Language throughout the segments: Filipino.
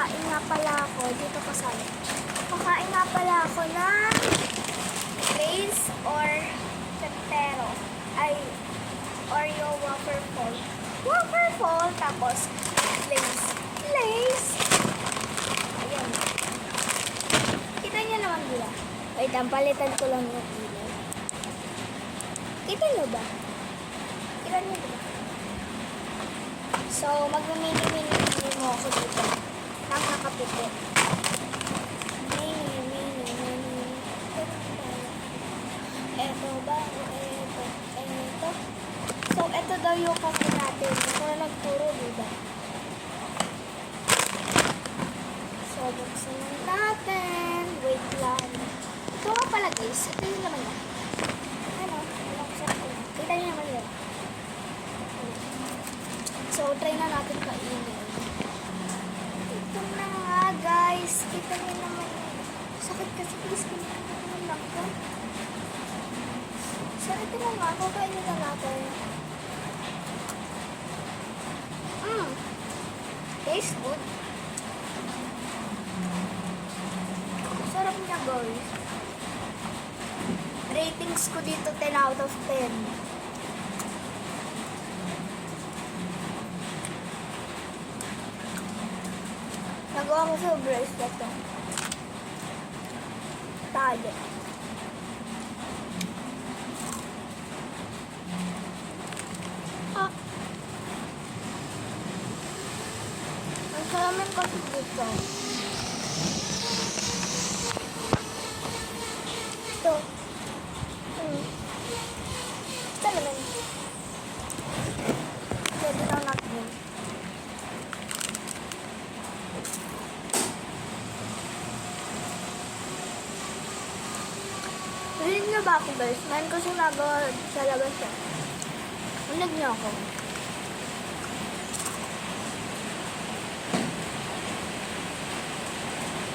kakain nga pala ako. Dito ko sa'yo. Kakain nga pala ako ng Lay's or Pepero. Ay, Oreo Waffle. Waffle, tapos Lay's. Lay's! Ayan. Kita niyo naman dila. Wait, palitan ko lang yung ilaw. Kita niyo ba? Kita niyo ba? So, mag-mini mo ako dito. Nang nakapiti. Mini. Eto ba? Eto. So, eto daw yung kape natin. Ito na nagturo, diba? So, buksan lang natin. Wait lang. Ito nga pala guys. Ito yung naman na. Ano? Kita niyo naman yun. So, try na natin kainin. Ito na nga, guys. Kita niyo naman. Sakit kasi. Please, kinakain naman lang ko. So, ito na nga. Kakainin na natin. Tastes good. Sarap niya, guys. Ratings ko dito 10 out of 10. Nagawa ko sa bracelet to. Tali. Ang salamin kasi dito. Ito. Salamin. Pwede lang natin. Rinig niyo ba ako guys? Ngayon ko siya nagawa sa labas eh. Rinig niyo ako.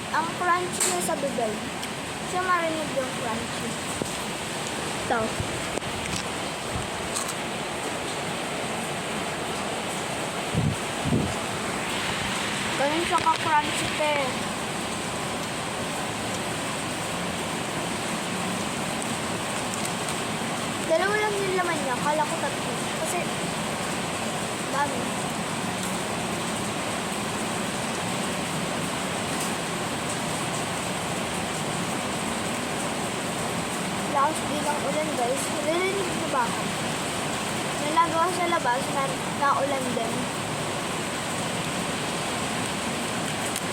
Ang crunchy niya sa bibig. Siya marinig yung crunchy. Ito. Ganun siya ka-crunchy te. Dalawa lang yung laman niya. Kala ko tatlo. Kasi, dami. Lakas bilang ulan guys. Narinig ko ba ako? Nalagawa sa labas na ulan din.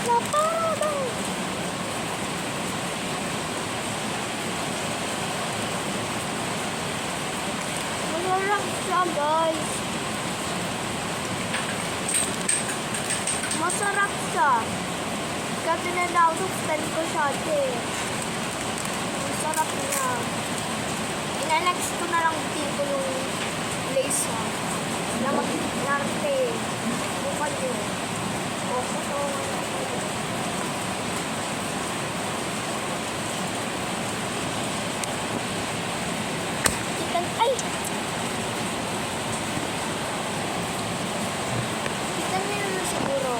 Napabang! Masarap siya, guys. Masarap siya. Kasi na-out of 10 ko siya, masarap niya. Ina-next ko na lang dito yung Lay's na mag-narte. Bukal yun. O, ito. Ay! Kita nyo na siguro.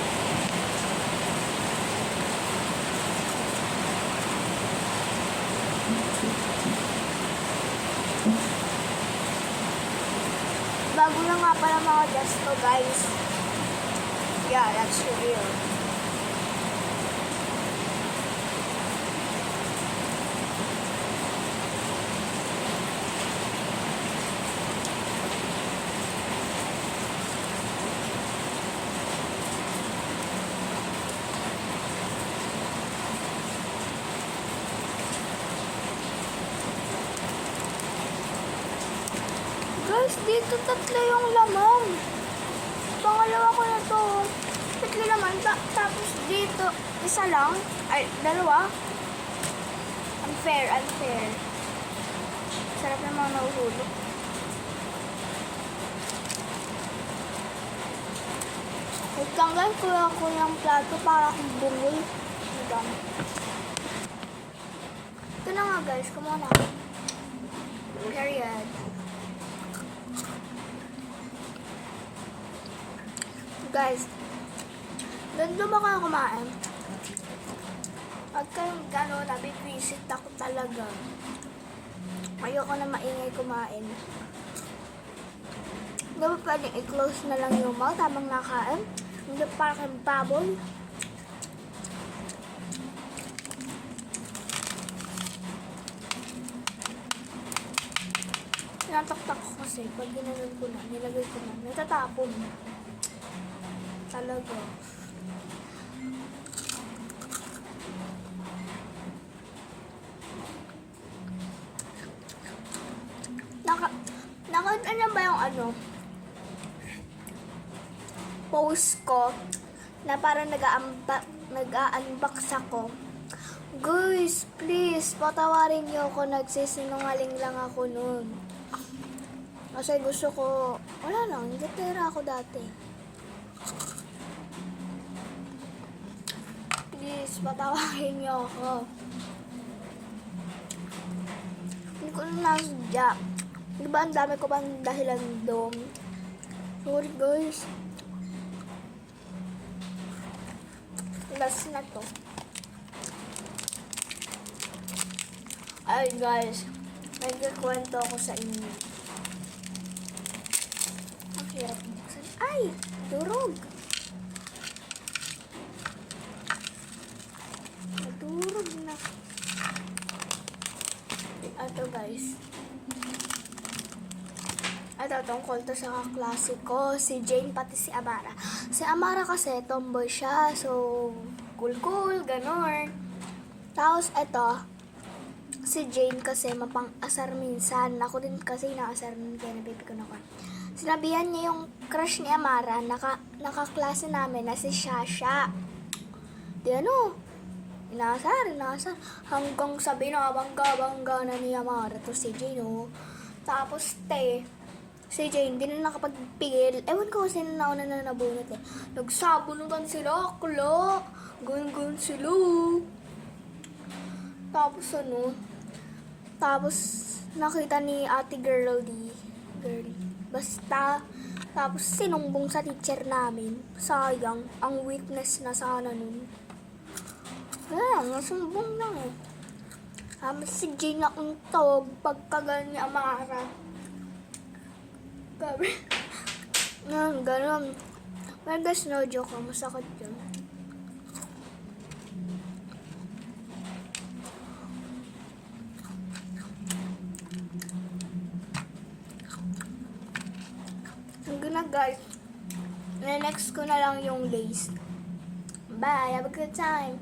Bago na nga pala mga Justo guys. Yeah, that's real. Guys, dito tatlo yung laman. Pangalawa ko na to. Tatlo laman. Tapos dito, isa lang. Ay, dalawa. Unfair. Sarap na mga nauhulog. Wait lang guys, kuha ko yung plato para akong bungol. Ito na nga guys, come on na. Period. Guys, Ganda ba kayo kumain? Pagka gano'n, nabibwisit ako talaga. Ayoko na maingay kumain. Hindi ba pwedeng i-close na lang yung mouth habang nakain? Hindi parang baboy. Tinataktak ko kasi pag ginanon ko na, nilagay ko na, natatapon. Talaga. Ano ba yung post ko na parang nag-unbox ako. Guys, please, patawarin niyo ako, nagsisinungaling lang ako nun. Kasi gusto ko, wala lang, gitera ako dati. Please, patawarin niyo ako. Hindi ko na nasadya. Diba ang dami ko pang dahilan doon? Sorry guys. Last na to. Ay guys, nagkikwento ako sa inyo. Ang hirap buksan. Ay! Durog! Durog na. Ito guys. Ito, tungkol to sa kaklase ko, si Jane pati si Amara. Si Amara kasi, tomboy siya, so, cool, ganon. Tapos, ito, si Jane kasi mapang-asar minsan. Ako din kasi naasar nun, kaya napipikon ako. Sinabihan niya yung crush ni Amara, nakaklase namin na si Shasha. Di inaasar. Hanggang sabi na bangga na ni Amara to si Jane, oh. Tapos, si Jane, di na nakapagpigil. Ewan ko kasi nauna na nabunot eh. Nagsabunutan sila, akla. Gun sila. Tapos nakita ni ate girly. Basta, tapos sinumbong sa teacher namin. Sayang, ang weakness na sana nun. Nasumbong lang eh. Si Jane na ang tawag pagkagal ni Amara. Gabi. Ganun. Well guys, no joke ako. Masakit yun. Hanggang na guys. Next ko na lang yung lace. Bye. Have a good time.